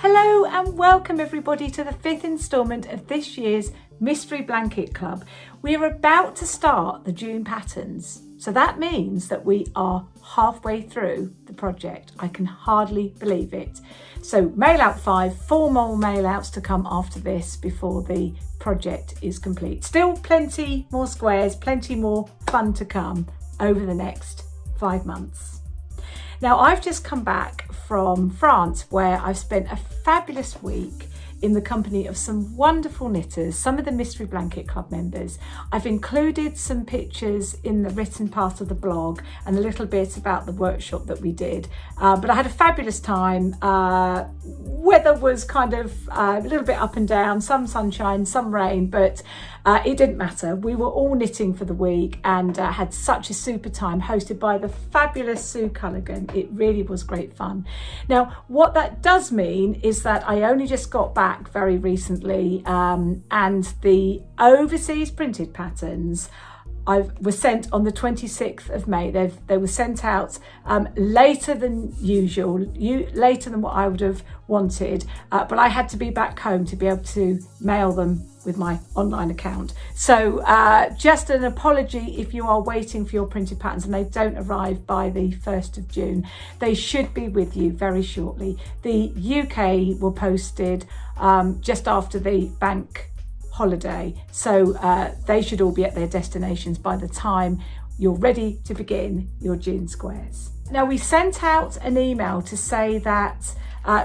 Hello and welcome everybody to the 5th instalment of this year's Mystery Blanket Club. We are about to start the June patterns, so that means that we are halfway through the project. I can hardly believe it. So mail out 5, 4 more mail outs to come after this before the project is complete. Still plenty more squares, plenty more fun to come over the next 5 months. Now, I've just come back from France where I've spent a fabulous week in the company of some wonderful knitters, some of the Mystery Blanket Club members. I've included some pictures in the written part of the blog and a little bit about the workshop that we did. But I had a fabulous time. Weather was kind of a little bit up and down, some sunshine, some rain, but it didn't matter. We were all knitting for the week and had such a super time, hosted by the fabulous Sue Culligan. It really was great fun. Now, what that does mean is that I only just got back very recently and the overseas printed patterns were sent on the 26th of May. They were sent out later than usual, later than what I would have wanted, but I had to be back home to be able to mail them with my online account. So just an apology if you are waiting for your printed patterns and they don't arrive by the 1st of June. They should be with you very shortly. The UK were posted just after the bank holiday, so they should all be at their destinations by the time you're ready to begin your June squares. Now, we sent out an email to say that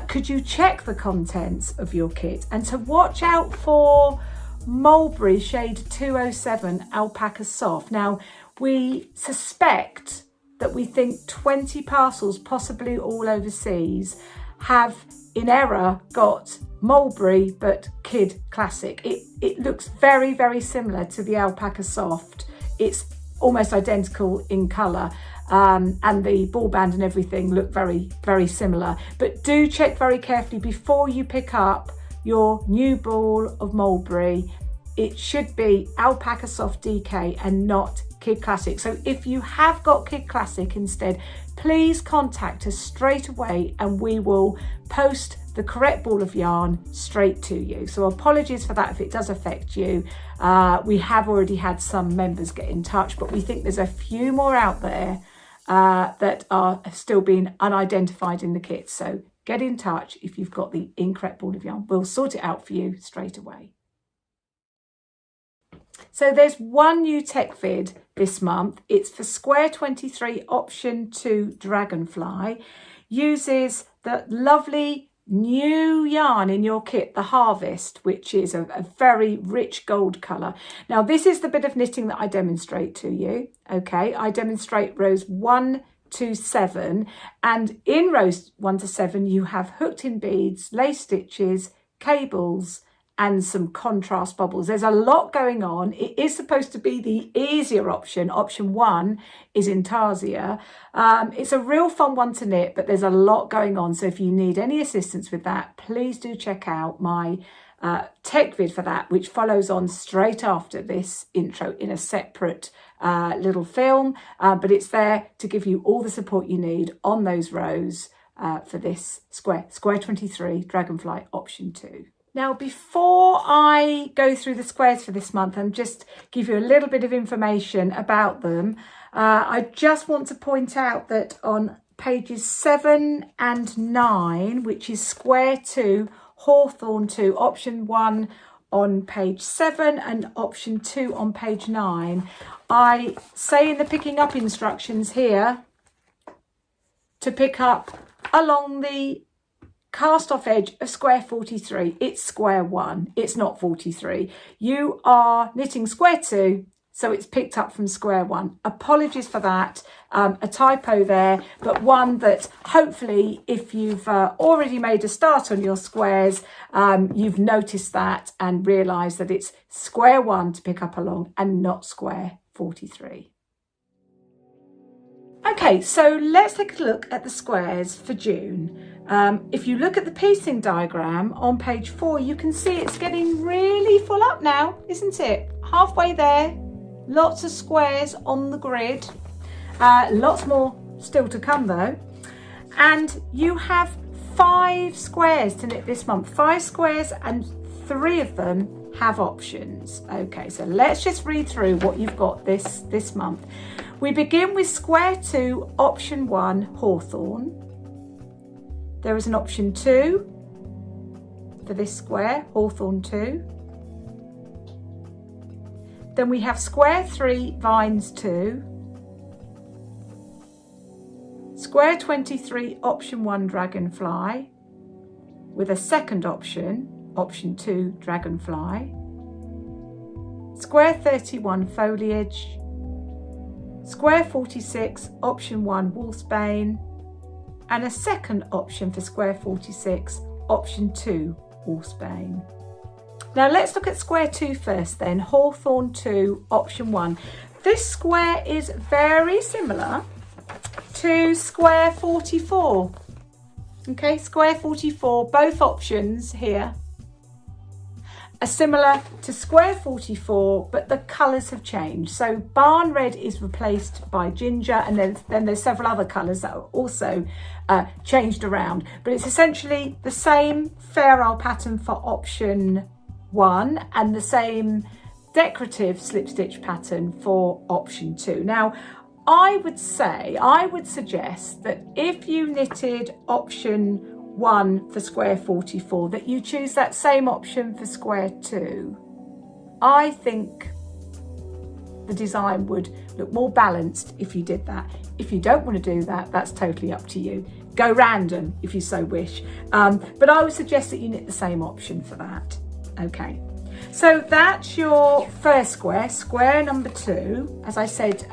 could you check the contents of your kit and to watch out for Mulberry shade 207 Alpaca Soft. Now, we suspect that we think 20 parcels, possibly all overseas, have in error got Mulberry but Kid Classic. It looks very, very similar to the Alpaca Soft. It's almost identical in colour. And the ball band and everything look very, very similar. But do check very carefully before you pick up your new ball of Mulberry. It should be Alpaca Soft DK and not Kid Classic. So if you have got Kid Classic instead, please contact us straight away and we will post the correct ball of yarn straight to you. So apologies for that if it does affect you. We have already had some members get in touch, but we think there's a few more out there that have still been unidentified in the kit. So get in touch if you've got the incorrect ball of yarn. We'll sort it out for you straight away. So there's one new tech vid this month. It's for Square 23 Option 2 Dragonfly. Uses the lovely new yarn in your kit, the Harvest, which is a very rich gold colour. Now, this is the bit of knitting that I demonstrate to you. Okay, I demonstrate rows 1 to 7, and in rows 1 to 7 you have hooked in beads, lace stitches, cables and some contrast bubbles. There's a lot going on. It is supposed to be the easier option. Option 1 is Intarsia. It's a real fun one to knit, but there's a lot going on. So if you need any assistance with that, please do check out my tech vid for that, which follows on straight after this intro in a separate little film. But it's there to give you all the support you need on those rows for this Square 23 Dragonfly Option 2. Now, before I go through the squares for this month and just give you a little bit of information about them, I just want to point out that on pages 7 and 9, which is Square 2, Hawthorn 2, Option 1 on page 7 and Option 2 on page 9, I say in the picking up instructions here to pick up along the cast off edge of Square 43. It's Square 1, it's not 43. You are knitting Square 2, so it's picked up from Square 1. Apologies for that, a typo there, but one that hopefully if you've already made a start on your squares, you've noticed that and realised that it's Square 1 to pick up along and not Square 43. Okay, so let's take a look at the squares for June. If you look at the piecing diagram on page 4, you can see it's getting really full up now, isn't it? Halfway there, lots of squares on the grid, lots more still to come though. And you have 5 squares to knit this month, 5 squares, and 3 of them have options. Okay, so let's just read through what you've got this month. We begin with square 2, option 1, Hawthorn. There is an option 2 for this square, Hawthorn 2. Then we have square 3, Vines 2. Square 23, option 1, Dragonfly, with a second option, option 2, Dragonfly. Square 31, Foliage. Square 46, option 1, Wolfsbane, and a second option for square 46, option 2, Wolfsbane. Now let's look at square 2 first then, Hawthorn 2, option 1. This square is very similar to square 44. Okay, square 44, both options here are similar to square 44, but the colours have changed. So barn red is replaced by ginger, and then there's several other colours that are also changed around. But it's essentially the same fair old pattern for option 1 and the same decorative slip stitch pattern for option 2. Now, I would suggest that if you knitted option 1 for square 44, that you choose that same option for square 2. I think the design would look more balanced if you did that. If you don't want to do that, that's totally up to you. Go random if you so wish. But I would suggest that you knit the same option for that. Okay. So that's your first square, square number 2. As I said,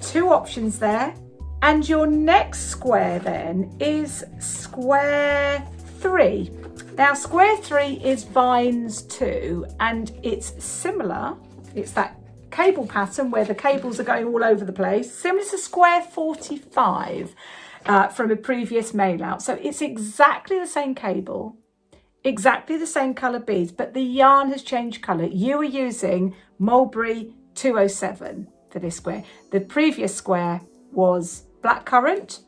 2 options there. And your next square then is square 3. Now square 3 is Vines 2, and it's similar. It's that cable pattern where the cables are going all over the place, similar to square 45 from a previous mail out. So it's exactly the same cable, exactly the same colour beads, but the yarn has changed colour. You are using Mulberry 207 for this square. The previous square was blackcurrant.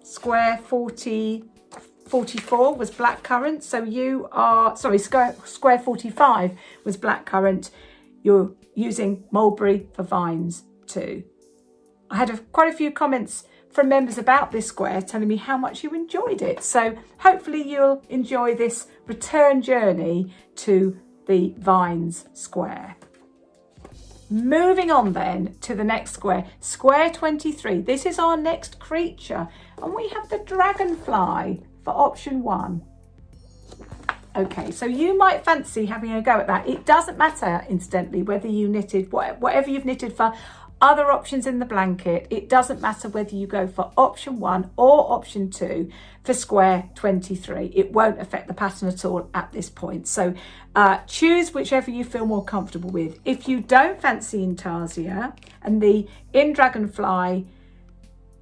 Square 44 was blackcurrant. So you are, sorry, square 45 was blackcurrant. You're using Mulberry for Vines too. I had quite a few comments from members about this square telling me how much you enjoyed it. So hopefully you'll enjoy this return journey to the Vines square. Moving on then to the next square, square 23. This is our next creature, and we have the Dragonfly for option 1. Okay, so you might fancy having a go at that. It doesn't matter, incidentally, whether you knitted, whatever you've knitted for other options in the blanket. It doesn't matter whether you go for option 1 or option 2 for square 23. It won't affect the pattern at all at this point. So choose whichever you feel more comfortable with. If you don't fancy Intarsia, and in Dragonfly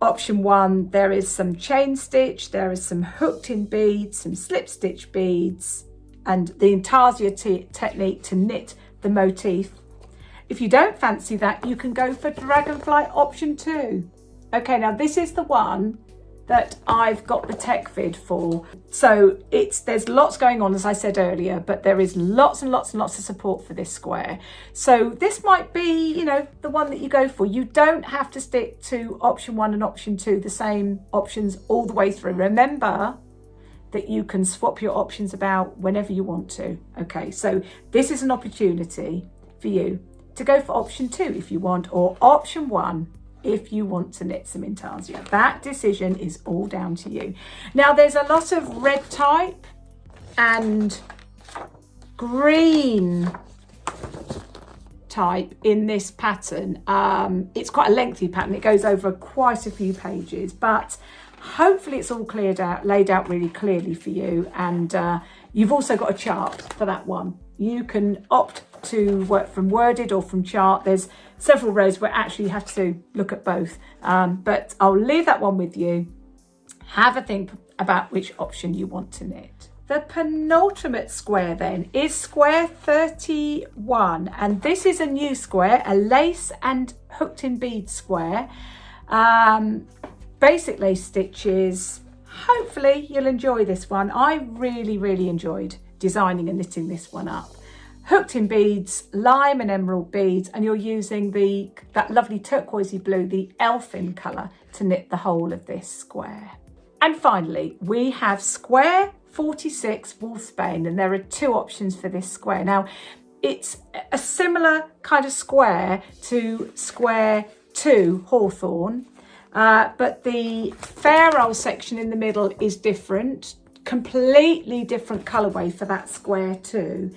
option 1, there is some chain stitch, there is some hooked in beads, some slip stitch beads, and the Intarsia technique to knit the motif. If you don't fancy that, you can go for Dragonfly option 2. Okay, now this is the one that I've got the tech vid for. So there's lots going on, as I said earlier, but there is lots and lots and lots of support for this square. So this might be, the one that you go for. You don't have to stick to option 1 and option 2, the same options all the way through. Remember that you can swap your options about whenever you want to. Okay, so this is an opportunity for you to go for option 2 if you want, or option 1 if you want to knit some Intarsia. That decision is all down to you. Now there's a lot of red type and green type in this pattern. It's quite a lengthy pattern. It goes over quite a few pages, but hopefully it's all laid out really clearly for you. And you've also got a chart for that one. You can opt to work from worded or from chart. There's several rows where actually you have to look at both, but I'll leave that one with you. Have a think about which option you want to knit. The penultimate square then is square 31, and this is a new square, a lace and hooked in beads square. Basic lace stitches, hopefully you'll enjoy this one. I really enjoyed designing and knitting this one up. Hooked in beads, lime and emerald beads, and you're using that lovely turquoisey blue, the elfin colour, to knit the whole of this square. And finally, we have square 46 Wolfsbane, and there are two options for this square. Now, it's a similar kind of square to square 2 Hawthorn, but the fair roll section in the middle is different, completely different colourway for that square 2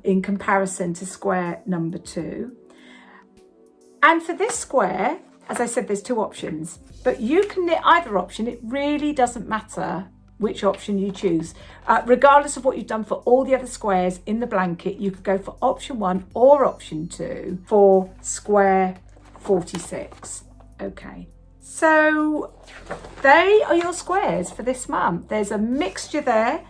in comparison to square number 2. And for this square, as I said, there's two options, but you can knit either option. It really doesn't matter which option you choose. Regardless of what you've done for all the other squares in the blanket, you could go for option 1 or option 2 for square 46. Okay, so they are your squares for this month. There's a mixture there.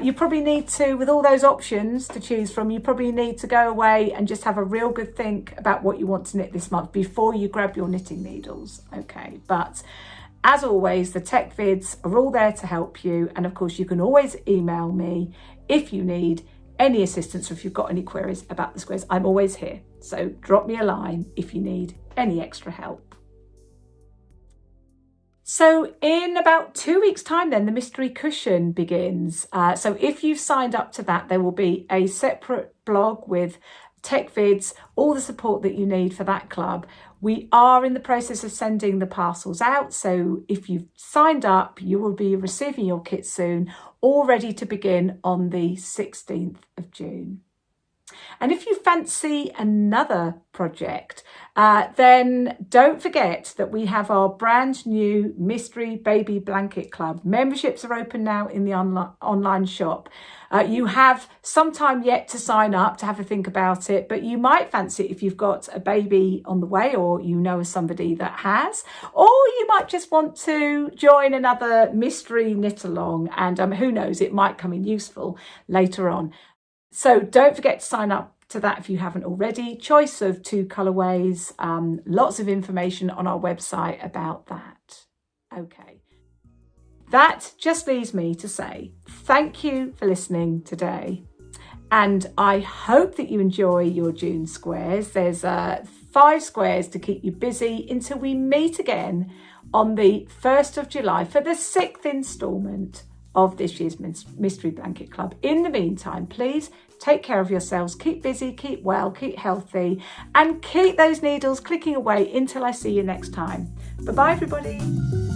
You probably need to, with all those options to choose from, you probably need to go away and just have a real good think about what you want to knit this month before you grab your knitting needles. Okay, but as always, the tech vids are all there to help you. And of course, you can always email me if you need any assistance or if you've got any queries about the squares. I'm always here. So drop me a line if you need any extra help. So in about 2 weeks' time then, the mystery cushion begins. So if you've signed up to that, there will be a separate blog with tech vids, all the support that you need for that club. We are in the process of sending the parcels out. So if you've signed up, you will be receiving your kit soon, all ready to begin on the 16th of June. And if you fancy another project, then don't forget that we have our brand new Mystery Baby Blanket Club. Memberships are open now in the online shop. You have some time yet to sign up, to have a think about it, but you might fancy it if you've got a baby on the way or you know somebody that has, or you might just want to join another mystery knit along, and who knows, it might come in useful later on. So don't forget to sign up to that if you haven't already. Choice of 2 colourways, lots of information on our website about that. Okay, that just leaves me to say thank you for listening today. And I hope that you enjoy your June squares. There's 5 squares to keep you busy until we meet again on the 1st of July for the 6th instalment of this year's Mystery Blanket Club. In the meantime, please take care of yourselves, keep busy, keep well, keep healthy, and keep those needles clicking away until I see you next time. Bye-bye, everybody.